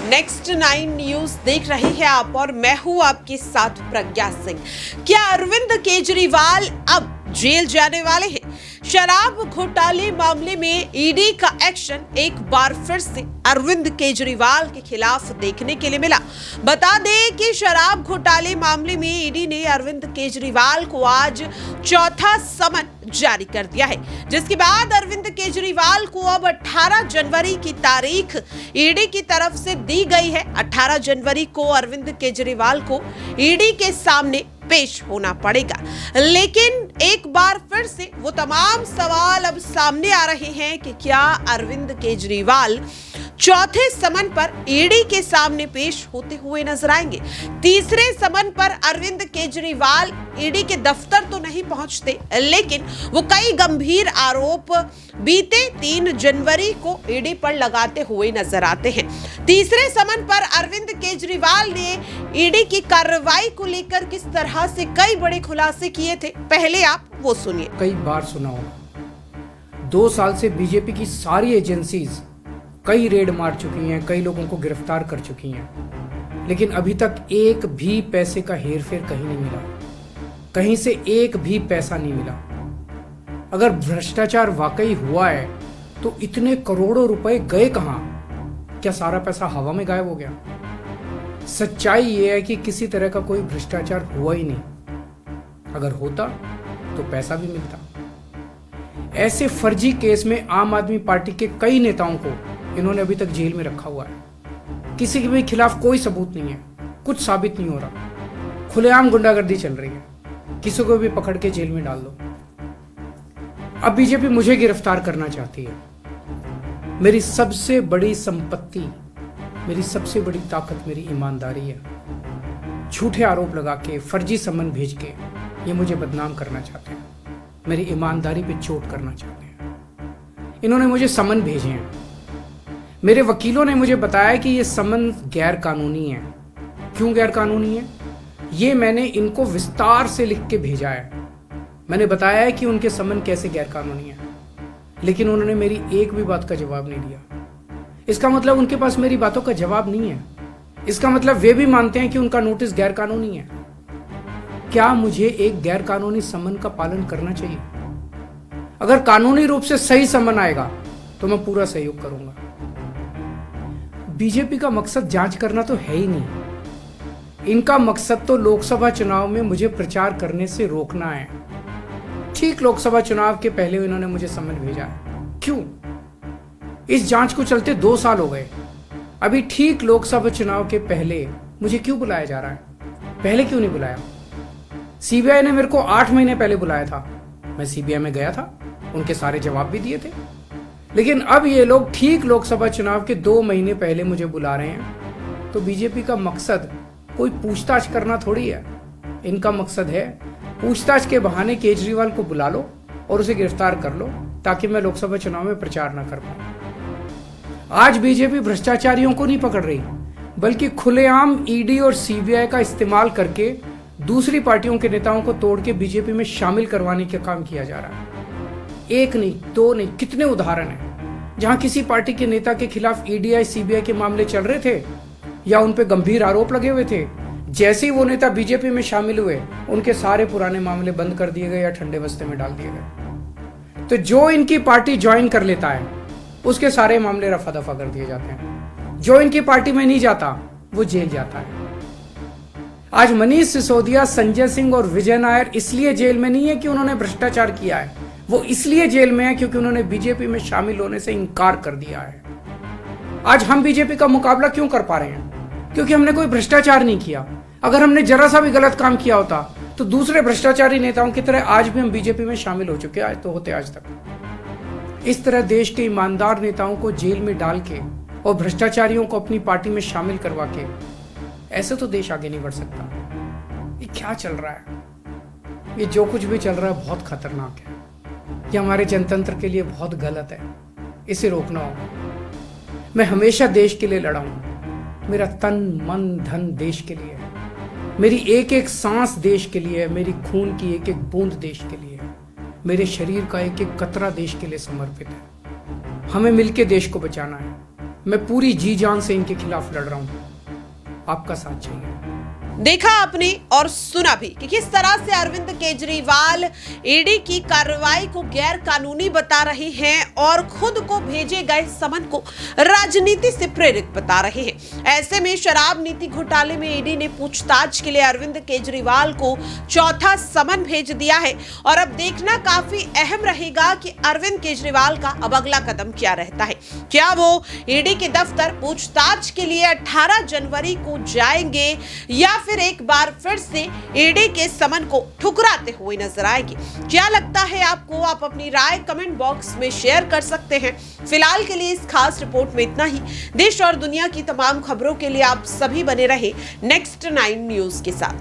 Next 9 news देख रहे हैं आप और मैं हूं आपके साथ प्रज्ञा सिंह। क्या अरविंद केजरीवाल अब जेल जाने वाले हैं? शराब घोटाले मामले में ईडी का एक्शन एक बार फिर से अरविंद केजरीवाल के खिलाफ देखने के लिए मिला। बता दें कि शराब घोटाले मामले में ईडी ने अरविंद केजरीवाल को आज चौथा समन जारी कर दिया है, जिसके बाद अरविंद केजरीवाल को अब 18 जनवरी की तारीख ईडी की तरफ से दी गई है। 18 जनवरी को अरविंद केजरीवाल को ईडी के सामने पेश होना पड़ेगा। लेकिन एक बार फिर से वो तमाम सवाल अब सामने आ रहे हैं कि क्या अरविंद केजरीवाल चौथे समन पर ईडी के सामने पेश होते हुए नजर आएंगे। तीसरे समन पर अरविंद केजरीवाल ईडी के दफ्तर तो नहीं पहुंचते, लेकिन वो कई गंभीर आरोप बीते 3 जनवरी को ईडी पर लगाते हुए नजर आते हैं। तीसरे समन पर अरविंद केजरीवाल ने ईडी की कार्रवाई को लेकर किस तरह से कई बड़े खुलासे किए थे, पहले आप वो सुनिए। कई बार सुना होगा, 2 साल से बीजेपी की सारी एजेंसीज कई रेड मार चुकी हैं, कई लोगों को गिरफ्तार कर चुकी हैं, लेकिन अभी तक एक भी पैसे का हेरफेर कहीं नहीं मिला, कहीं से एक भी पैसा नहीं मिला। अगर भ्रष्टाचार वाकई हुआ है तो इतने करोड़ों रुपए गए कहां? क्या सारा पैसा हवा में गायब हो गया? सच्चाई यह है कि किसी तरह का कोई भ्रष्टाचार हुआ ही नहीं। अगर होता तो पैसा भी मिलता। ऐसे फर्जी केस में आम आदमी पार्टी के कई नेताओं को इन्होंने अभी तक जेल में रखा हुआ है। किसी के भी खिलाफ कोई सबूत नहीं है, कुछ साबित नहीं हो रहा, खुलेआम गुंडागर्दी चल रही है, किसी को भी पकड़ के जेल में डाल दो। अब बीजेपी मुझे गिरफ्तार करना चाहती है। मेरी सबसे बड़ी संपत्ति, मेरी सबसे बड़ी ताकत मेरी ईमानदारी है। झूठे आरोप लगा के, फर्जी समन भेज के ये मुझे बदनाम करना चाहते हैं, मेरी ईमानदारी पे चोट करना चाहते हैं। इन्होंने मुझे समन भेजे हैं। मेरे वकीलों ने मुझे बताया कि ये समन गैर कानूनी है। क्यों गैर कानूनी है? ये मैंने इनको विस्तार से लिख के भेजा है। मैंने बताया है कि उनके समन कैसे गैर कानूनी है, लेकिन उन्होंने मेरी एक भी बात का जवाब नहीं दिया। इसका मतलब उनके पास मेरी बातों का जवाब नहीं है। इसका मतलब वे भी मानते हैं कि उनका नोटिस गैर कानूनी है। क्या मुझे एक गैर कानूनी समन का पालन करना चाहिए? अगर कानूनी रूप से सही समन आएगा तो मैं पूरा सहयोग करूंगा। बीजेपी का मकसद जांच करना तो है ही नहीं। इनका मकसद तो लोकसभा चुनाव में मुझे प्रचार करने से रोकना है। ठीक लोकसभा चुनाव के पहले इन्होंने मुझे समन भेजा है। क्यों? इस जांच को चलते 2 साल हो गए। अभी ठीक लोकसभा चुनाव के पहले मुझे क्यों बुलाया जा रहा है? पहले क्यों नहीं बुलाया? सीबीआई ने मेरे को 8 महीने पहले बुलाया था। मैं सीबीआई में गया था, उनके सारे जवाब भी दिए थे। लेकिन अब ये लोग ठीक लोकसभा चुनाव के 2 महीने पहले मुझे बुला रहे हैं। तो बीजेपी का मकसद कोई पूछताछ करना थोड़ी है। इनका मकसद है पूछताछ के बहाने केजरीवाल को बुला लो और उसे गिरफ्तार कर लो, ताकि मैं लोकसभा चुनाव में प्रचार ना कर पाऊं। आज बीजेपी भ्रष्टाचारियों को नहीं पकड़ रही, बल्कि खुलेआम ईडी और सीबीआई का इस्तेमाल करके दूसरी पार्टियों के नेताओं को तोड़ के बीजेपी में शामिल करवाने का काम किया जा रहा है। एक नहीं, 2 नहीं, कितने उदाहरण हैं जहां किसी पार्टी के नेता के खिलाफ ईडीआई सीबीआई के मामले चल रहे थे या उन पे गंभीर आरोप लगे हुए थे। जैसे ही वो नेता बीजेपी में शामिल हुए, उनके सारे पुराने मामले बंद कर दिए गए या ठंडे बस्ते में डाल दिए गए। तो जो इनकी पार्टी ज्वाइन कर लेता है, उसके सारे मामले रफा दफा कर दिए जाते हैं। जो इनकी पार्टी में नहीं जाता, वो जेल जाता है। आज मनीष सिसोदिया, संजय सिंह और विजय नायर इसलिए जेल में नहीं है कि उन्होंने भ्रष्टाचार किया है, वो इसलिए जेल में है क्योंकि उन्होंने बीजेपी में शामिल होने से इनकार कर दिया है। आज हम बीजेपी का मुकाबला क्यों कर पा रहे हैं? क्योंकि हमने कोई भ्रष्टाचार नहीं किया। अगर हमने जरा सा भी गलत काम किया होता तो दूसरे भ्रष्टाचारी नेताओं की तरह आज भी हम बीजेपी में शामिल हो चुके आज तो होते आज तक। इस तरह देश के ईमानदार नेताओं को जेल में डाल के और भ्रष्टाचारियों को अपनी पार्टी में शामिल करवा के ऐसे तो देश आगे नहीं बढ़ सकता। ये क्या चल रहा है? ये जो कुछ भी चल रहा है बहुत खतरनाक है। ये हमारे जनतंत्र के लिए बहुत गलत है। इसे रोकना होगा। मैं हमेशा देश के लिए लड़ा हूं। मेरा तन मन धन देश के लिए है। मेरी एक एक सांस देश के लिए है। मेरी खून की एक एक बूंद देश के लिए है। मेरे शरीर का एक एक कतरा देश के लिए समर्पित है। हमें मिलकर देश को बचाना है। मैं पूरी जी जान से इनके खिलाफ लड़ रहा हूं। आपका साथ चाहिए। देखा आपने और सुना भी कि किस तरह से अरविंद केजरीवाल ईडी की कार्रवाई को गैर कानूनी बता रहे हैं और खुद को भेजे गए समन को राजनीति से प्रेरित बता रहे हैं। ऐसे में शराब नीति घोटाले में ईडी ने पूछताछ के लिए अरविंद केजरीवाल को चौथा समन भेज दिया है और अब देखना काफी अहम रहेगा कि अरविंद केजरीवाल का अब अगला कदम क्या रहता है। क्या वो ईडी के दफ्तर पूछताछ के लिए 18 जनवरी को जाएंगे या फिर एक बार फिर से ईडी के समन को ठुकराते हुए नजर आएगी। क्या लगता है आपको? आप अपनी राय कमेंट बॉक्स में शेयर कर सकते हैं। फिलहाल के लिए इस खास रिपोर्ट में इतना ही। देश और दुनिया की तमाम खबरों के लिए आप सभी बने रहे नेक्स्ट 9 न्यूज के साथ।